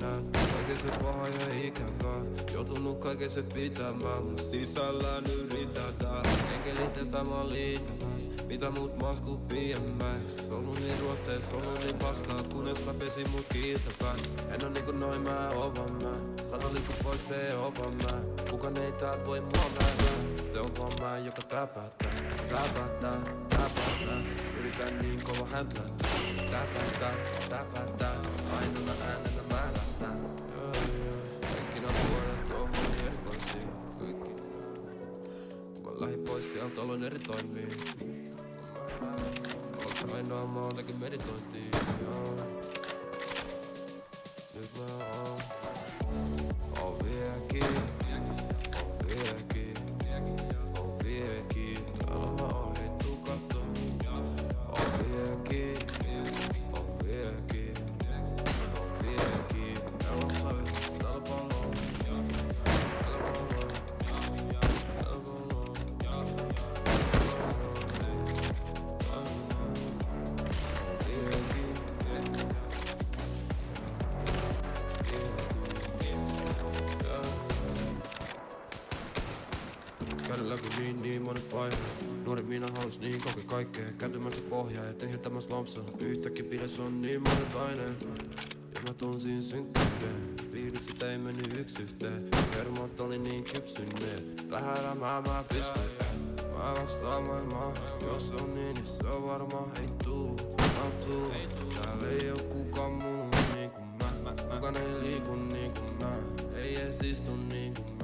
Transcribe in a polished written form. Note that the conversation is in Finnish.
näet kaiken se paha ja ikävää. Joutunut kaiken se pitämään, mut sisällään yritetään. Enkelit estä mä oon liitämäs, mitä muut maskuu piemmäis. Ollut niin ruosteis, ollut niin paskaa, kunnes mä pesin mut kiiltäpäis. En oo niinku noin mä oon vaan mä, 100 liikku pois se ei oo vaan mä. Kukaan ei täältä voi mua määrää, se on vaan mä joka täpättää. Yritän niin kova häntlättää. Täpättää, ainoana äänenä määrättää. Kaikki nää vuodet on mun erikoisia. Kun mä lähin pois sieltä aloin eri toimiin. Oot ainoa mä oon tekin meditointiin. Nyt mä oon viekin. Täällä mä oon heittu kattoon. Oon viekin. Täällä palloon. Kädellä kun niin monen vaihe. Nuori minä halus niin koke kaikkea. Kääntymässä pohjaa ja tyhjentämässä lampsaa. Yhtäkkiä pides on niin monet aineet. Ja mä tunsin synkkyyden. Fiilikset ei mennyt yks yhteen. Hermot oli niin kypsyneet. Tähän elämään mä pistyn. Mä vastaan maailmaa. Jos se on niin se on varmaan ei tuu. Täällä ei oo kukaan muu niin kuin mä. Kukaan ei liiku niin kuin mä. Ei edes istu niin kuin mä.